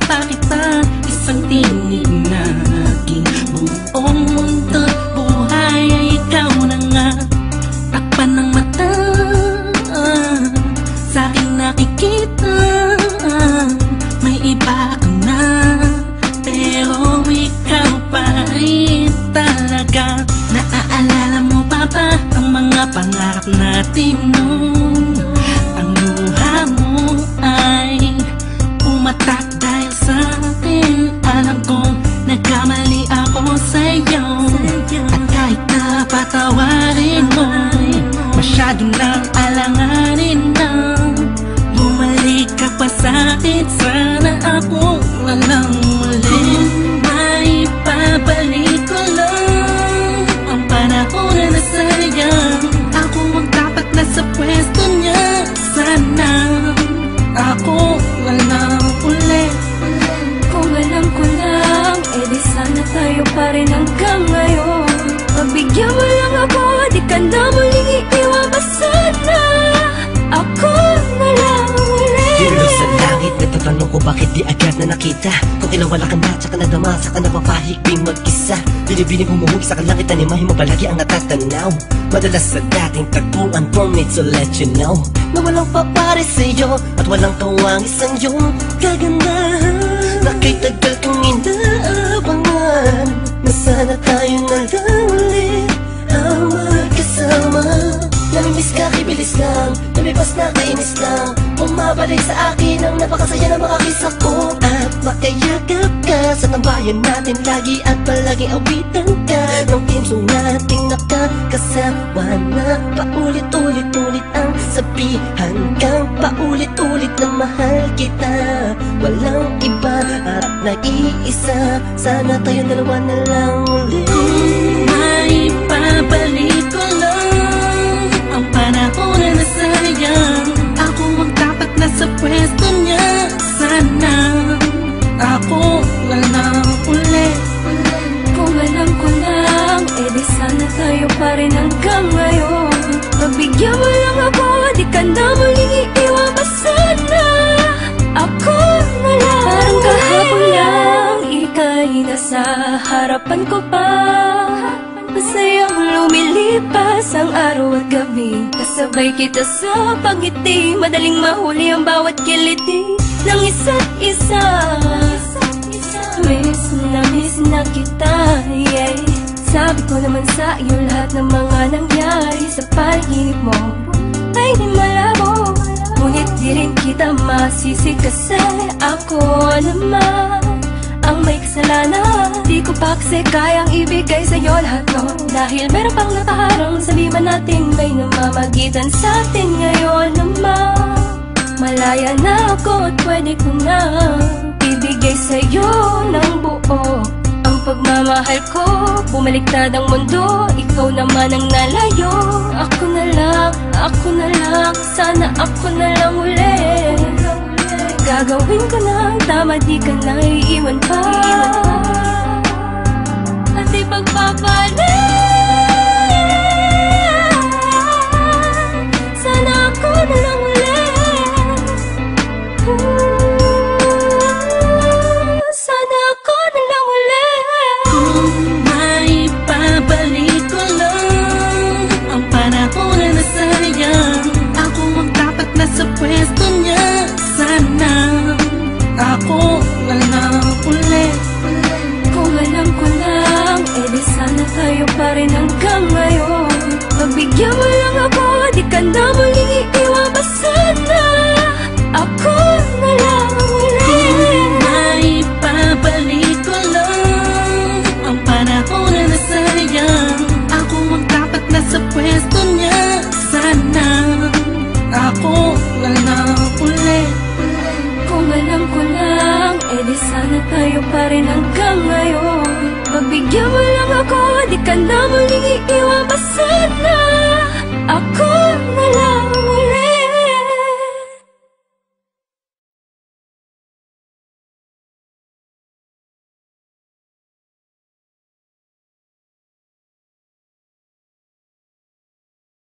pa kita isang tinig na aking buong mundo buhay ay ikaw na nga. Takpan ng mata, sa'king nakikita may iba ka na, pero ikaw pa rin talaga. Naaalala mo pa ba ang mga pangarap natin noon? Ang luha mo ay umatak dahil sa akin. Alam kong nagkamali ako sa'yo, at kahit na patawarin mo, masyado nang alanganin na. Bumalik ka pa sa'kin, sana ako walang muli. May babalik ko lang ang panahon na nasayang. Ako ang dapat nasa pwesto niya, sana ako walang uli. Kung alam ko lang, edi sana tayo pa rin hanggang ngayon. Pagbigyan mo lang ako, di ka na muling iiwan pa sana. Ako na lang uli. Hilo sa langit, nagtatanong ko bakit di agad na nakita. Kung kinawala ka na, tsaka nadama, saka napapahigping mag-isa. Binibining humuhog sa kalangit, animahin mo palagi ang natatanaw. Madalas sa dating tagpuan, for me to let you know na walang papare sa'yo at walang kawang isang yung kagandahan. Na kay tagal kong inaabangan, na sana tayo na lang ulit ang magkasama. Namimiss ka, kibilis lang, lumipas na kainis lang. Bumabalik sa akin ang napakasaya na makakisa ko. At makayagap ka sa tambayan natin lagi, at palaging awitan ka ng timsong nating nakakasama na paulit-ulit-ulit ang sabihan kang paulit-ulit na mahal kita. Walang iba at nag-iisa, sana tayo dalawa na lang ulit. May babalik ko lang ang panahon na nasayang. Ako ang dapat nasa pwesto niya, sana ako walang uli. Kung alam ko lang, edi sana tayo pa rin hanggang ngayon. Pagbigyan mo lang ako, di ka na muling iiwan pa sana. Ako na lang. Parang kahapon lang, ika'y nasa harapan ko pa. Masayang lumilipas ang araw at gabi, kasabay kita sa pagngiti, madaling mahuli ang bawat kiliti ng isa't isa. Miss na kita, yeah. Sabi ko naman sa iyo lahat ng mga nangyari sa panaginip mo ay di malabo, ngunit di rin kita masisi kasi ako naman ang may kasalanan. Di ko pa kasi kayang ibigay sa'yo lahat no, dahil meron pang nakaharang. Sabi man natin may namamagitan sa atin ngayon naman. Malaya na ako at pwede ko na ibigay sa'yo ng buo ang pagmamahal ko. Bumaliktad ang mundo, ikaw naman ang nalayo. Ako na lang, sana ako na lang ulit. Gagawin ko na ang tama, di ka na iiwan pa. At ipagpapalit, sana ako na lang ulit. Sana ako na lang ulit. Kung may babalik ko lang ang panahon na nasayang. Ako ang dapat nasa pwesto niya, sana ako walang uli. Kung alam ko lang, edi sana tayo pa rin hanggang ngayon. Pagbigyan mo lang ako, di ka na muling iiwan pa sana. Ako na lang ulit. May babalik ko lang ang panahon na nasayang. Ako ang dapat nasa pwesto niya, sana ako walang uli. Kung alam ko lang, edi sana tayo pa rin hanggang ngayon. Pagbigyan mo lang ako, di ka na muling iiwan pa sana.